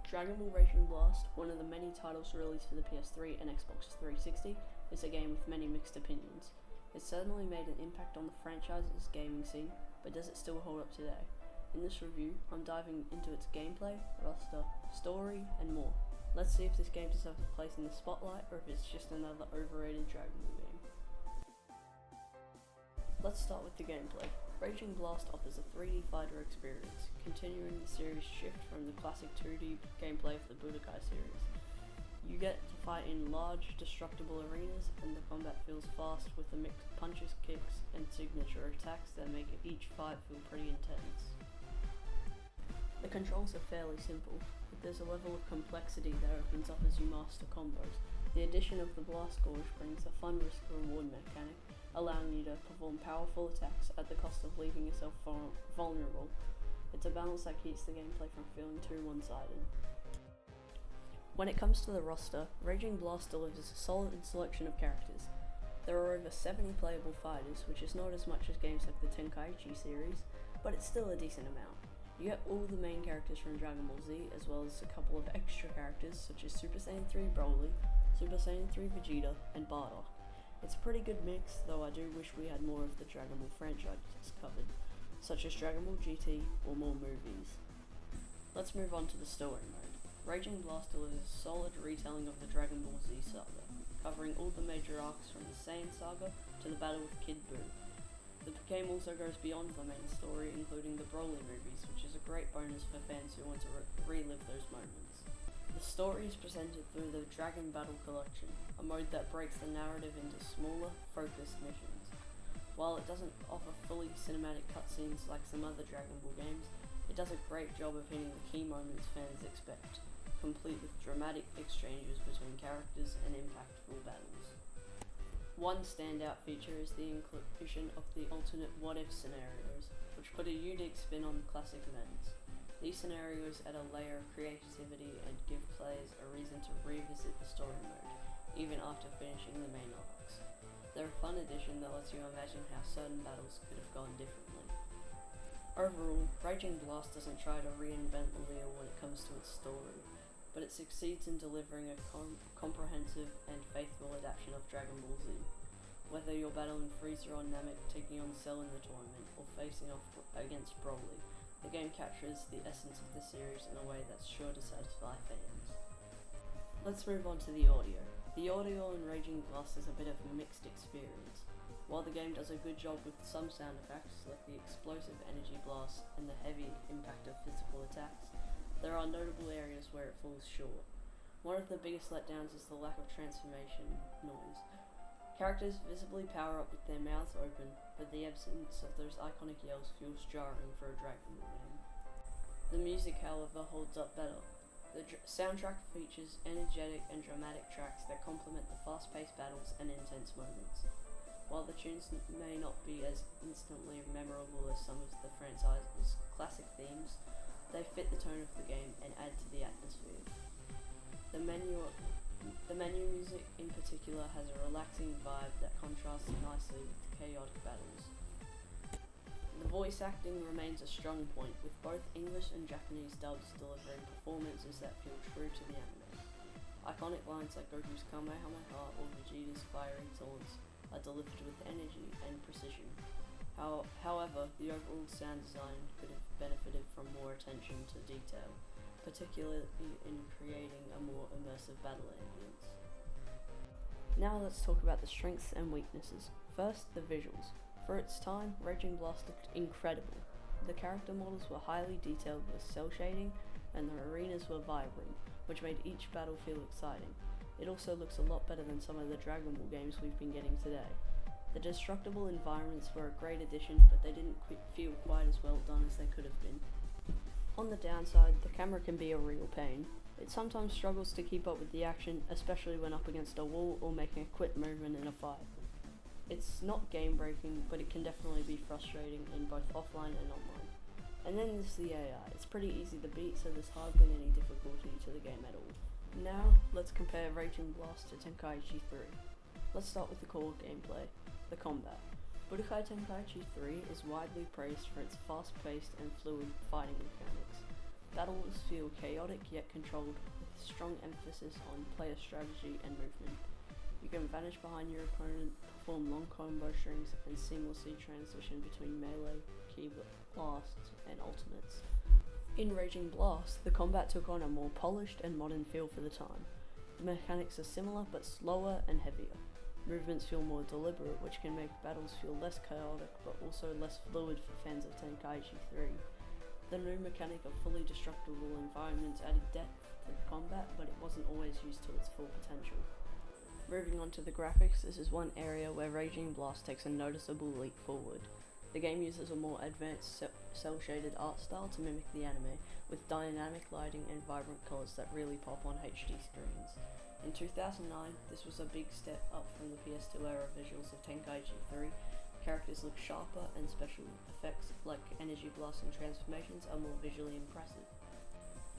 Dragon Ball Raging Blast, one of the many titles released for the PS3 and Xbox 360, is a game with many mixed opinions. It certainly made an impact on the franchise's gaming scene, but does it still hold up today? In this review, I'm diving into its gameplay, roster, story, and more. Let's see if this game deserves a place in the spotlight or if it's just another overrated Dragon Ball game. Let's start with the gameplay. Raging Blast offers a 3D fighter experience, continuing the series' shift from the classic 2D gameplay of the Budokai series. You get to fight in large, destructible arenas, and the combat feels fast with a mix of punches, kicks, and signature attacks that make each fight feel pretty intense. The controls are fairly simple, but there's a level of complexity that opens up as you master combos. The addition of the Blast Gorge brings a fun risk-reward mechanic, allowing you to perform powerful attacks at the cost of leaving yourself vulnerable. It's a balance that keeps the gameplay from feeling too one-sided. When it comes to the roster, Raging Blast delivers a solid selection of characters. There are over 70 playable fighters, which is not as much as games like the Tenkaichi series, but it's still a decent amount. You get all the main characters from Dragon Ball Z, as well as a couple of extra characters such as Super Saiyan 3 Broly, Super Saiyan 3 Vegeta, and Bardock. It's a pretty good mix, though I do wish we had more of the Dragon Ball franchises covered, such as Dragon Ball GT or more movies. Let's move on to the story mode. Raging Blast delivers a solid retelling of the Dragon Ball Z saga, covering all the major arcs from the Saiyan saga to the battle with Kid Buu. The game also goes beyond the main story, including the Broly movies, which is a great bonus for fans who want to relive those moments. The story is presented through the Dragon Battle Collection, a mode that breaks the narrative into smaller, focused missions. While it doesn't offer fully cinematic cutscenes like some other Dragon Ball games, it does a great job of hitting the key moments fans expect, complete with dramatic exchanges between characters and impactful battles. One standout feature is the inclusion of the alternate what-if scenarios, which put a unique spin on classic events. These scenarios add a layer of creativity and give players a reason to revisit the story mode, even after finishing the main arcs. They're a fun addition that lets you imagine how certain battles could have gone differently. Overall, Raging Blast doesn't try to reinvent the wheel when it comes to its story, but it succeeds in delivering a comprehensive and faithful adaptation of Dragon Ball Z. Whether you're battling Frieza or Namek, taking on Cell in the tournament, or facing off against Broly, the game captures the essence of the series in a way that's sure to satisfy fans. Let's move on to the audio. The audio in Raging Blast is a bit of a mixed experience. While the game does a good job with some sound effects, like the explosive energy blasts and the heavy impact of physical attacks, there are notable areas where it falls short. One of the biggest letdowns is the lack of transformation noise. Characters visibly power up with their mouths open, but the absence of those iconic yells feels jarring for a Dragon Ball game. The music, however, holds up better. The soundtrack features energetic and dramatic tracks that complement the fast-paced battles and intense moments. While the tunes may not be as instantly memorable as some of the franchise's classic themes, they fit the tone of the game and add to the atmosphere. The menu music in particular has a relaxing vibe that contrasts nicely with the chaotic battles. The voice acting remains a strong point, with both English and Japanese dubs delivering performances that feel true to the anime. Iconic lines like Goku's Kamehameha or Vegeta's fiery taunts are delivered with energy and precision. However, the overall sound design could have benefited from more attention to detail, particularly in creating a more immersive battle ambience. Now let's talk about the strengths and weaknesses. First, the visuals. For its time, Raging Blast looked incredible. The character models were highly detailed with cell shading, and the arenas were vibrant, which made each battle feel exciting. It also looks a lot better than some of the Dragon Ball games we've been getting today. The destructible environments were a great addition, but they didn't feel quite as well done as they could have been. On the downside, the camera can be a real pain. It sometimes struggles to keep up with the action, especially when up against a wall or making a quick movement in a fight. It's not game-breaking, but it can definitely be frustrating in both offline and online. And then there's the AI. It's pretty easy to beat, so there's hardly any difficulty to the game at all. Now, let's compare Raging Blast to Tenkaichi 3. Let's start with the core gameplay, the combat. Budokai Tenkaichi 3 is widely praised for its fast-paced and fluid fighting mechanics. Battles feel chaotic yet controlled, with strong emphasis on player strategy and movement. You can vanish behind your opponent, perform long combo strings, and seamlessly transition between melee, key blasts, and ultimates. In Raging Blast, the combat took on a more polished and modern feel for the time. The mechanics are similar but slower and heavier. Movements feel more deliberate, which can make battles feel less chaotic but also less fluid for fans of Tenkaichi 3. The new mechanic of fully destructible environments added depth to the combat, but it wasn't always used to its full potential. Moving on to the graphics, this is one area where Raging Blast takes a noticeable leap forward. The game uses a more advanced cel-shaded art style to mimic the anime, with dynamic lighting and vibrant colours that really pop on HD screens. In 2009, this was a big step up from the PS2 era visuals of Tenkaichi 3. Characters look sharper and special effects like energy blasts and transformations are more visually impressive.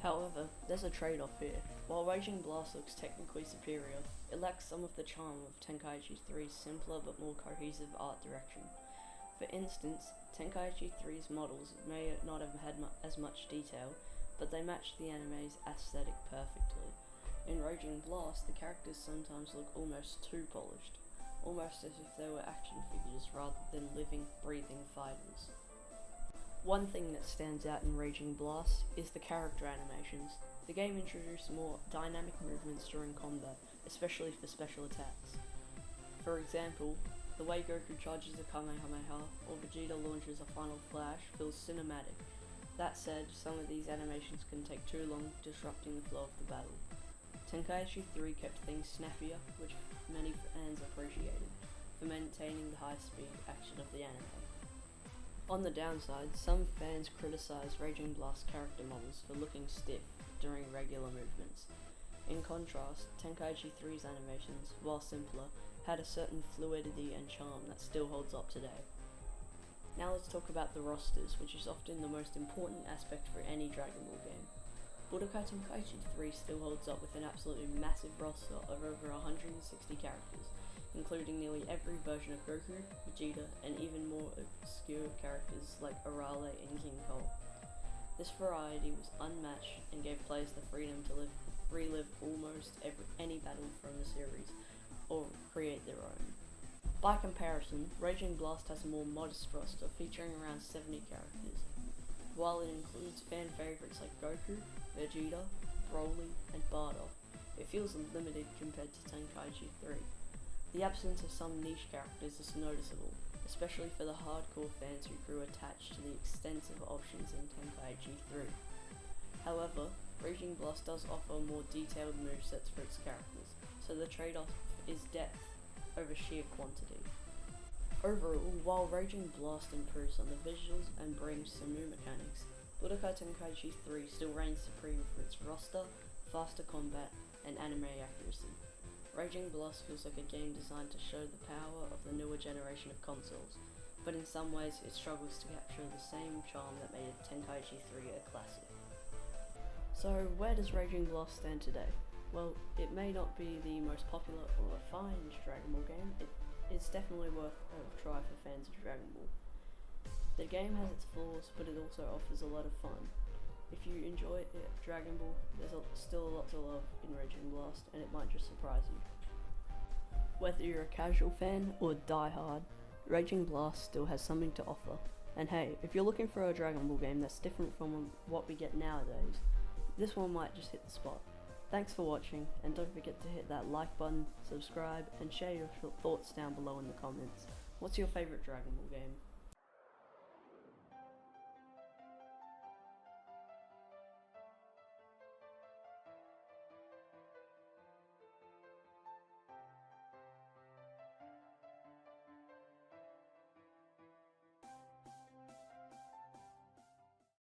However, there's a trade-off here. While Raging Blast looks technically superior, it lacks some of the charm of Tenkaichi 3's simpler but more cohesive art direction. For instance, Tenkaichi 3's models may not have had as much detail, but they match the anime's aesthetic perfectly. In Raging Blast, the characters sometimes look almost too polished, almost as if they were action figures rather than living, breathing fighters. One thing that stands out in Raging Blast is the character animations. The game introduced more dynamic movements during combat, especially for special attacks. For example, the way Goku charges a Kamehameha or Vegeta launches a final flash feels cinematic. That said, some of these animations can take too long, disrupting the flow of the battle. Tenkaichi 3 kept things snappier, which many fans appreciated, for maintaining the high-speed action of the anime. On the downside, some fans criticized Raging Blast character models for looking stiff during regular movements. In contrast, Tenkaichi 3's animations, while simpler, had a certain fluidity and charm that still holds up today. Now let's talk about the rosters, which is often the most important aspect for any Dragon Ball game. Budokai Tenkaichi 3 still holds up with an absolutely massive roster of over 160 characters, including nearly every version of Goku, Vegeta, and even more obscure characters like Arale and King Cole. This variety was unmatched and gave players the freedom to relive almost any battle from the series, or create their own. By comparison, Raging Blast has a more modest roster featuring around 70 characters. While it includes fan favourites like Goku, Vegeta, Broly, and Bardock, it feels limited compared to Tenkaichi 3. The absence of some niche characters is noticeable, especially for the hardcore fans who grew attached to the extensive options in Tenkaichi 3. However, Raging Blast does offer more detailed movesets for its characters, so the trade-off is depth over sheer quantity. Overall, while Raging Blast improves on the visuals and brings some new mechanics, Budokai Tenkaichi 3 still reigns supreme for its roster, faster combat, and anime accuracy. Raging Blast feels like a game designed to show the power of the newer generation of consoles, but in some ways it struggles to capture the same charm that made Tenkaichi 3 a classic. So where does Raging Blast stand today? Well, it may not be the most popular or refined Dragon Ball game, it's definitely worth a try for fans of Dragon Ball. The game has its flaws, but it also offers a lot of fun. If you enjoy Dragon Ball, there's still a lot to love in Raging Blast, and it might just surprise you. Whether you're a casual fan or diehard, Raging Blast still has something to offer. And hey, if you're looking for a Dragon Ball game that's different from what we get nowadays, this one might just hit the spot. Thanks for watching, and don't forget to hit that like button, subscribe, and share your thoughts down below in the comments. What's your favourite Dragon Ball game?